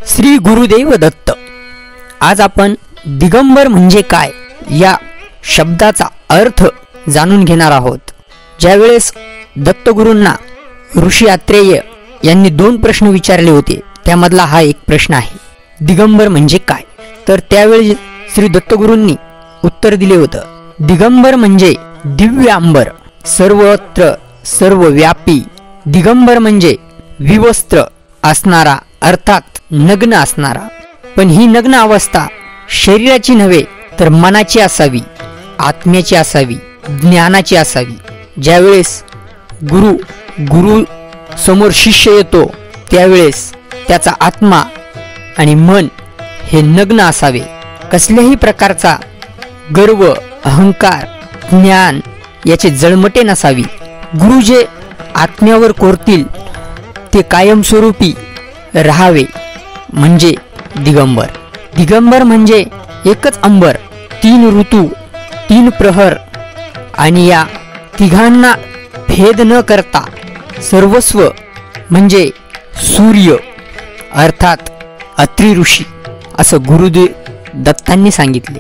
श्री गुरुदेव दत्त। आज आपण दिगंबर म्हणजे काय या शब्दाचा अर्थ जाणून घेणार आहोत। ज्यावेळेस दत्तगुरूंना ऋषी आत्रेय यांनी 2 प्रश्न विचारले होते, त्यामधला हा एक प्रश्न आहे, दिगंबर म्हणजे काय। तर त्यावेळी श्री दत्तगुरूंनी उत्तर दिले होतं, दिगंबर म्हणजे दिव्य अंबर, सर्वत्र सर्वव्यापी। दिगंबर म्हणजे विवस्त्र असणारा, अर्थात नग्न असणारा। पण ही नग्न अवस्था शरीराची नव्हे तर मनाची असावी, आत्म्याची असावी, ज्ञानाची असावी। ज्यावेळेस गुरु समोर शिष्य येतो त्यावेळेस त्याचा आत्मा आणि मन हे नग्न असावे। कसल्याही प्रकारचा गर्व, अहंकार, ज्ञान याचे जळमटे नसावी। गुरु जे आत्म्यावर कोरतील ते कायमस्वरूपी राहावे म्हणजे दिगंबर। दिगंबर म्हणजे एकच अंबर, 3 ऋतू, 3 प्रहर आणि या तिघांना भेद न करता सर्वस्व म्हणजे सूर्य, अर्थात अत्री ऋषी असं गुरुदेव दत्तांनी सांगितले।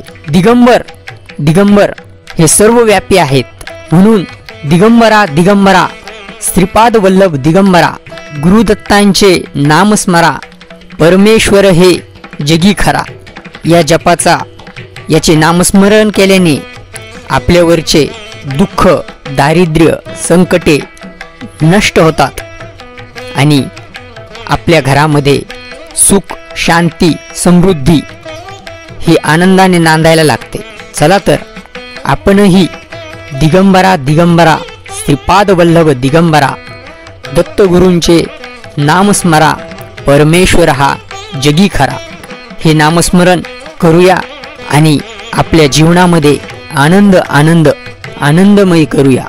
दिगंबर हे सर्वव्यापी आहेत, म्हणून दिगंबरा दिगंबरा श्रीपाद वल्लभ दिगंबरा। गुरुदत्तांचे नामस्मरा, परमेश्वर हे जगी खरा। या जपाचा, याचे नामस्मरण केल्याने आपल्यावरचे दुःख, दारिद्र्य, संकटे नष्ट होतात आणि आपल्या घरामध्ये सुख, शांती, समृद्धी ही आनंदाने नांदायला लागते। चला तर आपणही दिगंबरा दिगंबरा श्रीपाद वल्लभ दिगंबरा दत्तगुरूंचे नामस्मरा, परमेश्वर हा जगी खरा हे नामस्मरण करूया आणि आपल्या जीवनामध्ये आनंदमय करूया।